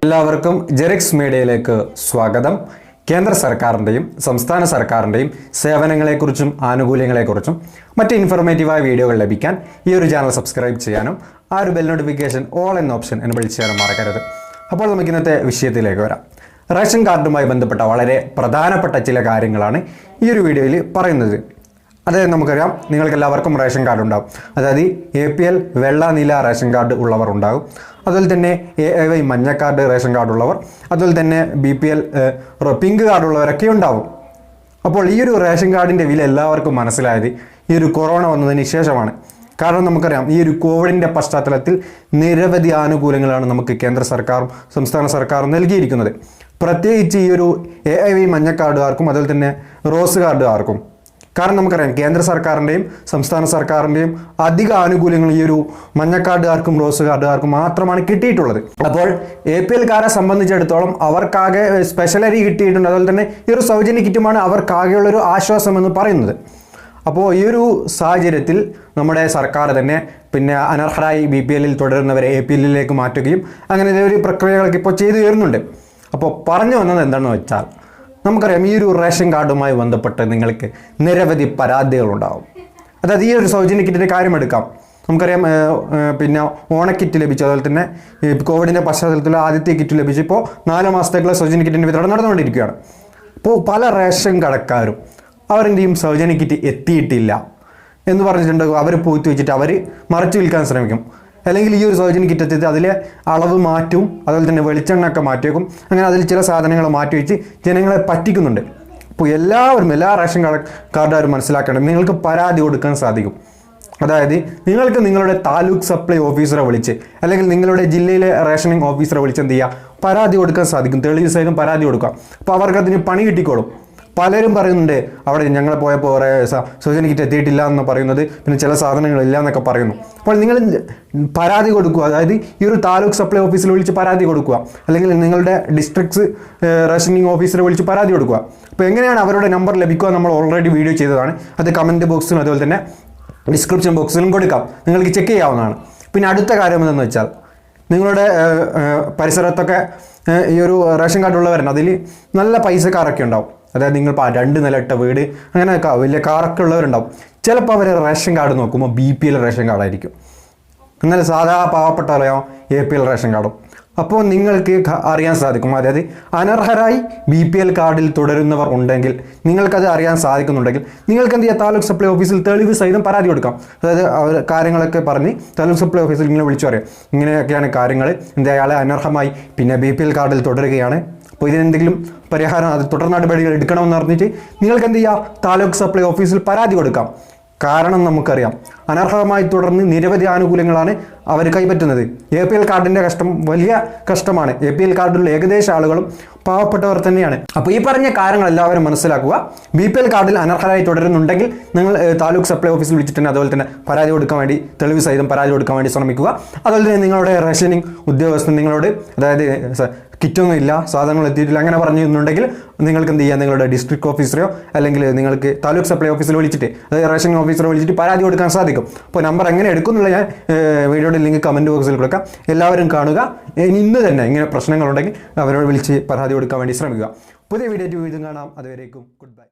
എല്ലാവർക്കും ജെറിക്സ് മീഡിയയിലേക്ക് സ്വാഗതം. കേന്ദ്ര സർക്കാരിൻ്റെയും സംസ്ഥാന സർക്കാരിൻ്റെയും സേവനങ്ങളെക്കുറിച്ചും ആനുകൂല്യങ്ങളെക്കുറിച്ചും മറ്റ് ഇൻഫോർമേറ്റീവായ വീഡിയോകൾ ലഭിക്കാൻ ഈ ഒരു ചാനൽ സബ്സ്ക്രൈബ് ചെയ്യാനും ആ ഒരു ബെൽ നോട്ടിഫിക്കേഷൻ ഓൾ എന്ന ഓപ്ഷൻ എനേബിൾ ചെയ്യാനും മറക്കരുത്. അപ്പോൾ നമുക്ക് ഇന്നത്തെ വിഷയത്തിലേക്ക് വരാം. റേഷൻ കാർഡുമായി ബന്ധപ്പെട്ട വളരെ പ്രധാനപ്പെട്ട ചില കാര്യങ്ങളാണ് ഈ ഒരു വീഡിയോയിൽ പറയുന്നത്. അതായത് നമുക്കറിയാം, നിങ്ങൾക്ക് എല്ലാവർക്കും റേഷൻ കാർഡ് ഉണ്ടാകും. അതായത് APL വെള്ള നീല റേഷൻ കാർഡ് ഉള്ളവർ ഉണ്ടാകും. അതുപോലെ തന്നെ AAY മഞ്ഞ കാർഡ് റേഷൻ കാർഡ് ഉള്ളവർ, അതുപോലെ തന്നെ BPL പിങ്ക് കാർഡ് ഉള്ളവരൊക്കെ ഉണ്ടാവും. അപ്പോൾ ഈ ഒരു റേഷൻ കാർഡിൻ്റെ വില എല്ലാവർക്കും മനസ്സിലായത് ഈ ഒരു കൊറോണ വന്നതിന് ശേഷമാണ്. കാരണം നമുക്കറിയാം, ഈ ഒരു കോവിഡിൻ്റെ പശ്ചാത്തലത്തിൽ നിരവധി ആനുകൂല്യങ്ങളാണ് നമുക്ക് കേന്ദ്ര സർക്കാരും സംസ്ഥാന സർക്കാരും നൽകിയിരിക്കുന്നത്. പ്രത്യേകിച്ച് ഈ ഒരു AAY മഞ്ഞ കാർഡുകാർക്കും അതുപോലെ തന്നെ റോസ് കാർഡുകാർക്കും. കാരണം നമുക്കറിയാം, കേന്ദ്ര സർക്കാരിൻ്റെയും സംസ്ഥാന സർക്കാരിൻ്റെയും അധിക ആനുകൂല്യങ്ങൾ ഈ ഒരു മഞ്ഞക്കാർഡുകാർക്കും റോസ് കാർഡുകാർക്കും മാത്രമാണ് കിട്ടിയിട്ടുള്ളത്. അപ്പോൾ APL കാരെ സംബന്ധിച്ചിടത്തോളം അവർക്കാകെ സ്പെഷ്യൽ അരി കിട്ടിയിട്ടുണ്ട്. അതുപോലെ തന്നെ ഈ ഒരു സൗജന്യ കിറ്റുമാണ് അവർക്കാകെയുള്ളൊരു ആശ്വാസം എന്ന് പറയുന്നത്. അപ്പോൾ ഈ ഒരു സാഹചര്യത്തിൽ നമ്മുടെ സർക്കാർ തന്നെ പിന്നെ അനർഹരായി BPL തുടരുന്നവരെ APL മാറ്റുകയും അങ്ങനെ ഒരു പ്രക്രിയകളൊക്കെ ഇപ്പോൾ ചെയ്തു വരുന്നുണ്ട്. അപ്പോൾ പറഞ്ഞു വന്നത് എന്താണെന്ന് വെച്ചാൽ, നമുക്കറിയാം, ഈ ഒരു റേഷൻ കാർഡുമായി ബന്ധപ്പെട്ട് നിങ്ങൾക്ക് നിരവധി പരാതികളുണ്ടാകും. അതായത് ഈ ഒരു സൗജന്യ കിറ്റിൻ്റെ കാര്യം എടുക്കാം. നമുക്കറിയാം, പിന്നെ ഓണക്കിറ്റ് ലഭിച്ചു, അതുപോലെ തന്നെ കോവിഡിൻ്റെ പശ്ചാത്തലത്തിൽ ആദ്യത്തെ കിറ്റ് ലഭിച്ചു. ഇപ്പോൾ 4 മാസത്തേക്കുള്ള സൗജന്യ കിറ്റിൻ്റെ വിതരണം നടന്നുകൊണ്ടിരിക്കുകയാണ്. അപ്പോൾ പല റേഷൻ കടക്കാരും അവരെന്തെയും സൗജന്യ കിറ്റ് എത്തിയിട്ടില്ല എന്ന് പറഞ്ഞിട്ടുണ്ട്. അവർ പോയിട്ട് വെച്ചിട്ട് അവർ മറച്ചു വിൽക്കാൻ ശ്രമിക്കും. അല്ലെങ്കിൽ ഈ ഒരു സൗജന്യ കിറ്റ് എത്തിയിട്ട് അതിലെ അളവ് മാറ്റും, അതുപോലെ തന്നെ വെളിച്ചെണ്ണ ഒക്കെ മാറ്റിവെക്കും. അങ്ങനെ അതിൽ ചില സാധനങ്ങൾ മാറ്റി വെച്ച് ജനങ്ങളെ പറ്റിക്കുന്നുണ്ട്. അപ്പോൾ എല്ലാ റേഷൻ കാർഡുകാരും മനസ്സിലാക്കേണ്ടത്, നിങ്ങൾക്ക് പരാതി കൊടുക്കാൻ സാധിക്കും. അതായത് നിങ്ങൾക്ക് നിങ്ങളുടെ താലൂക്ക് സപ്ലൈ ഓഫീസറെ വിളിച്ച് അല്ലെങ്കിൽ നിങ്ങളുടെ ജില്ലയിലെ റേഷനിങ് ഓഫീസറെ വിളിച്ച് എന്ത് ചെയ്യുക, പരാതി കൊടുക്കാൻ സാധിക്കും. തെളിവ് സഹിതം പരാതി കൊടുക്കാം. അപ്പോൾ അവർക്കതിന് പണി കിട്ടിക്കോളും. പലരും പറയുന്നുണ്ട്, അവിടെ ഞങ്ങൾ പോയപ്പോൾ കുറേ സൗജന്യ കിറ്റ് എത്തിയിട്ടില്ല എന്ന് പറയുന്നത്, പിന്നെ ചില സാധനങ്ങളില്ല എന്നൊക്കെ പറയുന്നു. അപ്പോൾ നിങ്ങൾ പരാതി കൊടുക്കുക. അതായത് ഈ ഒരു താലൂക്ക് സപ്ലൈ ഓഫീസിൽ വിളിച്ച് പരാതി കൊടുക്കുക, അല്ലെങ്കിൽ നിങ്ങളുടെ ഡിസ്ട്രിക്ട്സ് റേഷനിങ് ഓഫീസറെ വിളിച്ച് പരാതി കൊടുക്കുക. അപ്പോൾ എങ്ങനെയാണ് അവരുടെ നമ്പർ ലഭിക്കുക, നമ്മൾ ഓൾറെഡി വീഡിയോ ചെയ്തതാണ്. അത് കമൻറ്റ് ബോക്സിലും അതുപോലെ തന്നെ ഡിസ്ക്രിപ്ഷൻ ബോക്സിലും കൊടുക്കാം, നിങ്ങൾക്ക് ചെക്ക് ചെയ്യാവുന്നതാണ്. പിന്നെ അടുത്ത കാര്യം എന്തെന്ന് വെച്ചാൽ, നിങ്ങളുടെ പരിസരത്തൊക്കെ ഈ ഒരു റേഷൻ കാർഡ് ഉള്ളവരുണ്ട്, അതിൽ നല്ല പൈസക്കാരൊക്കെ ഉണ്ടാവും. അതായത് നിങ്ങൾ 2 നില ഇട്ട വീട് അങ്ങനെയൊക്കെ വലിയ കാറൊക്കെ ഉള്ളവരുണ്ടാവും. ചിലപ്പോൾ അവർ റേഷൻ കാർഡ് നോക്കുമ്പോൾ BPL റേഷൻ കാർഡായിരിക്കും. എന്നാൽ സാധാ പാവപ്പെട്ടവരെയോ APL റേഷൻ കാർഡും. അപ്പോൾ നിങ്ങൾക്ക് അറിയാൻ സാധിക്കും, അതായത് അനർഹരായി BPL കാർഡിൽ തുടരുന്നവർ ഉണ്ടെങ്കിൽ നിങ്ങൾക്കത് അറിയാൻ സാധിക്കുന്നുണ്ടെങ്കിൽ നിങ്ങൾക്ക് എന്ത് ചെയ്യുക, താലൂക്ക് സപ്ലൈ ഓഫീസിൽ തെളിവ് സഹിതം പരാതി കൊടുക്കാം. അതായത് അവർ കാര്യങ്ങളൊക്കെ പറഞ്ഞ് താലൂക്ക് സപ്ലൈ ഓഫീസിൽ ഇങ്ങനെ വിളിച്ചു പറയാം, ഇങ്ങനെയൊക്കെയാണ് കാര്യങ്ങൾ, എന്താ അയാളെ അനർഹമായി പിന്നെ BPL കാർഡിൽ തുടരുകയാണ്, അപ്പോൾ ഇതിനെന്തെങ്കിലും പരിഹാരം, അത് തുടർ നടപടികൾ എടുക്കണമെന്ന് പറഞ്ഞിട്ട് നിങ്ങൾക്ക് എന്ത് ചെയ്യുക, താലൂക്ക് സപ്ലൈ ഓഫീസിൽ പരാതി കൊടുക്കാം. കാരണം നമുക്കറിയാം, അനർഹമായി തുടർന്ന് നിരവധി ആനുകൂല്യങ്ങളാണ് അവർ കൈപ്പറ്റുന്നത്. APL കാർഡിൻ്റെ കഷ്ടം വലിയ കഷ്ടമാണ്. APL കാർഡിലുള്ള ഏകദേശം ആളുകളും പാവപ്പെട്ടവർ തന്നെയാണ്. അപ്പോൾ ഈ പറഞ്ഞ കാര്യങ്ങൾ എല്ലാവരും മനസ്സിലാക്കുക. BPL കാർഡിൽ അനർഹരായി തുടരുന്നുണ്ടെങ്കിൽ നിങ്ങൾ താലൂക്ക് സപ്ലൈ ഓഫീസിൽ വിളിച്ചിട്ട് തന്നെ അതുപോലെ തന്നെ പരാതി കൊടുക്കാൻ വേണ്ടി, തെളിവ് സഹിതം പരാതി കൊടുക്കാൻ വേണ്ടി ശ്രമിക്കുക. അതുപോലെ തന്നെ നിങ്ങളുടെ റേഷനിങ് ഉദ്യോഗസ്ഥൻ നിങ്ങളോട്, അതായത് കിറ്റൊന്നും ഇല്ല, സാധനങ്ങൾ എത്തിയിട്ടില്ല അങ്ങനെ പറഞ്ഞിരുന്നുണ്ടെങ്കിൽ നിങ്ങൾക്ക് എന്ത് ചെയ്യാം, നിങ്ങളുടെ ഡിസ്ട്രിക്ട് ഓഫീസറോ അല്ലെങ്കിൽ നിങ്ങൾക്ക് താലൂക്ക് സപ്ലൈ ഓഫീസിൽ വിളിച്ചിട്ട്, അതായത് റേഷൻ ഓഫീസറെ വിളിച്ചിട്ട് പരാതി കൊടുക്കാൻ സാധിക്കും. അപ്പോൾ നമ്പർ എങ്ങനെ എടുക്കുന്നുള്ള ഞാൻ വീഡിയോയുടെ ലിങ്ക് കമൻറ്റ് ബോക്സിൽ കൊടുക്കാം. എല്ലാവരും കാണുക. ഇന്ന് തന്നെ ഇങ്ങനെ പ്രശ്നങ്ങളുണ്ടെങ്കിൽ അവരോട് വിളിച്ച് പരാതി കൊടുക്കാൻ വേണ്ടി ശ്രമിക്കുക. പുതിയ വീഡിയോ വീണ്ടും കാണാം. അതുവരേക്കും ഗുഡ് ബൈ.